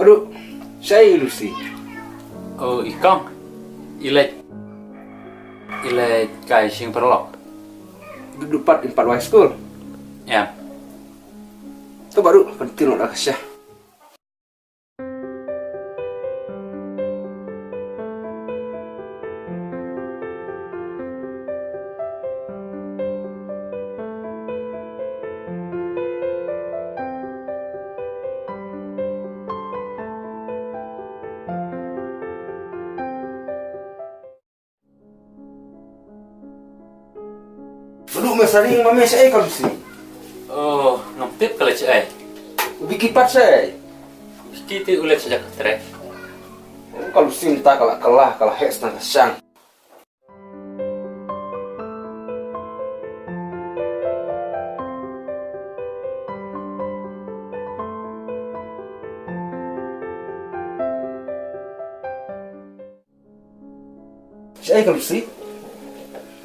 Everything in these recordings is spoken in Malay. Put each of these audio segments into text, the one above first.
Baru saya Lucy. Oh, ikang. Ilet kai sing perlok. Duduk 4 Y School. Ya. Itu baru penting nak kasih. Duduk mesaring mami saya kalau sini. Oh, ngampit kalau cik ai. Ubi kipat saya. Kita ulet sejak trek. Kalau sini tak kalah hes nak sang. Saya kalau sini.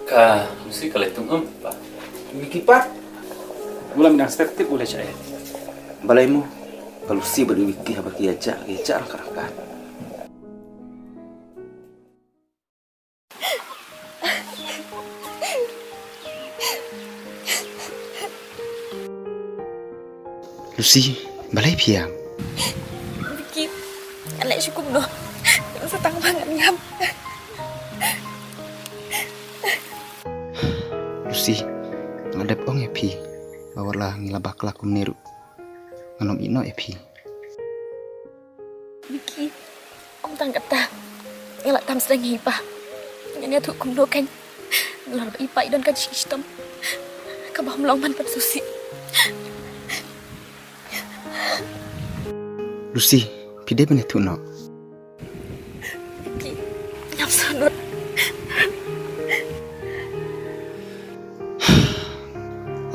Ka, mesti kalau itu apa? Ubi kipat. Mula minang step tip ulet cik ai. Balaimu kalau si berwiki apa kiaja angkat. Lucy, balai piang. Vicky, anak cukup no. Setang banget ngam. Lucy, ngadep ong epi, bawalah ngilabak laku meniru. Nganom ino epi. Vicky, kum tangkap ta. Ngelak tam sedang hipa. Nganya tu kum dokan. Ngelar ipa idon kan sistem. Kabah melongman pada susi. Lucy, pide benetu no. Vicky, ngam sanut.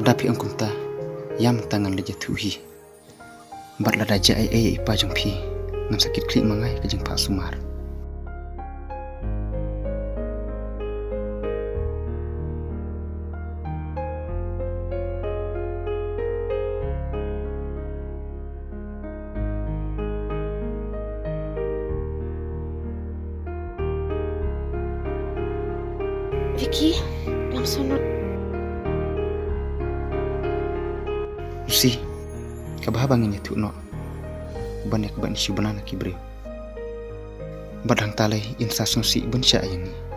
Adapi ang kumta, yam tangan leja tuhi. Bat lada jai ipa jeng pi, ngam sakit klik mangai ke jeng Pak Sumar. Vicky, ngam sanut. Lucy, kabahabangin itu no. Banyak ban isu banana kibre. Badang talai insasung si bensya ini.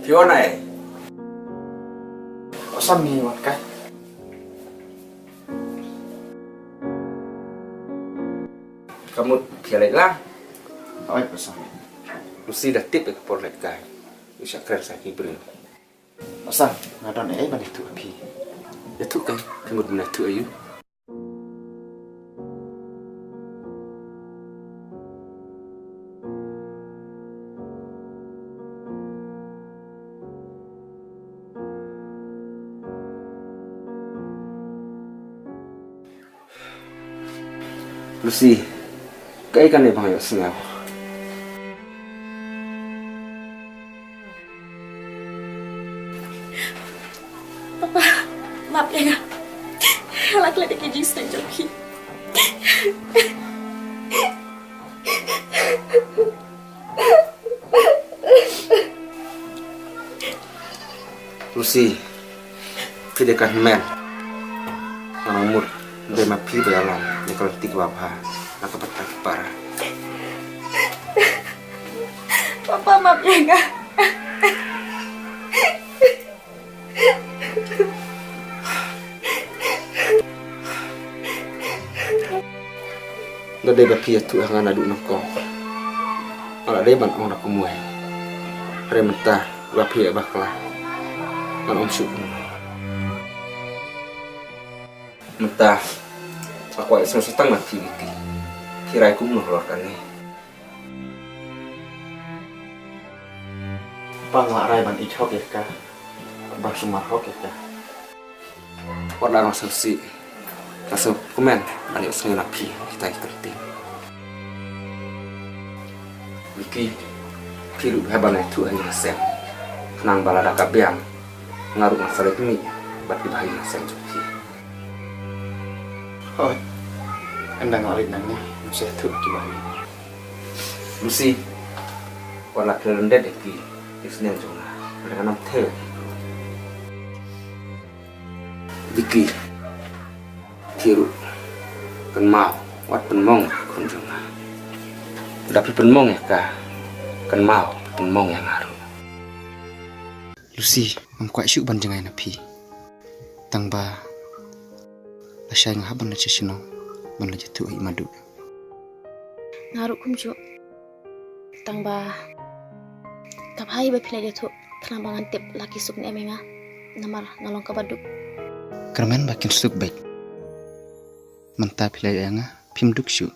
Fiona Sami wan kai. Kamu pialai lah. Awak pasang. Lucy dah tip ke por lek kai. Bisa keren sakit beri. Pasang, ngadon balik tu api. Ya tu kan, kamu benar tu ayu. Lucy, kaya kan bang ayok sengaw. Papa, maaf ya ngam. Halak lagi keji setengah joki. Lucy, pidekan men. Namur, dia mapi berjalan. Dia kalau tiga apa, nak petang parah. Papa, maaf ya ngam. Nggak ada bapi tu yang ada duduk nongkong. Kalau ada ban orang nak kumuai. Rementah bapi baklah. Kan syuk. Mentah. Aku ay setang mati wiki. Kira aku mengeluarkan ni. Panglak rai ban ikhok ya kah? Bah sumar hok ya. Wat larang selsi. Kaso komen ali usai napi kita ikerti. Wiki piru heban itu aja nasem. Nang balada kabiam ngaruh masalah ini bat dibahi nasem cuci. Oh, endang ngalit nangnya, saya tuh kibahi. Lucy, wala kerendet iki isnen jonga. Dengan nam the. Wiki piru kan mau wat penmong kun jonga. Dapat penmong ya ka. Kan mau penmong yang ngaruh. Lucy, kuat syuk ban jangai napi. Tang ba la syai ngahaban la chisino ban la jatu ai madu. Ngaruh kumju. Tang ba tapai ba pilai jatu kelambangan tip laki suk ni emenga namar ngalong ka baduk. Kermen bakin suk baik. Mantap pilai anga pim duk syuk.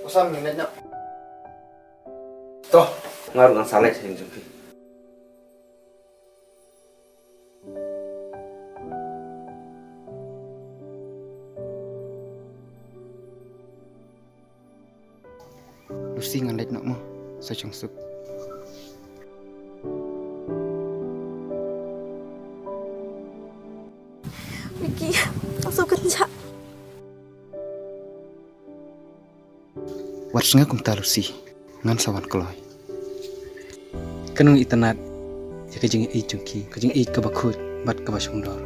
Usam ni nak. Toh, ngaruh nang saleh sing jumpi. Lucy ngalet nak mo sa changsuk. Wiki, asal kencak. Warsnya kum ta Lucy ngan sawan kloy. Kanung itanat ya kajing i chungki kajing i ka bakhut bat ka basung dor.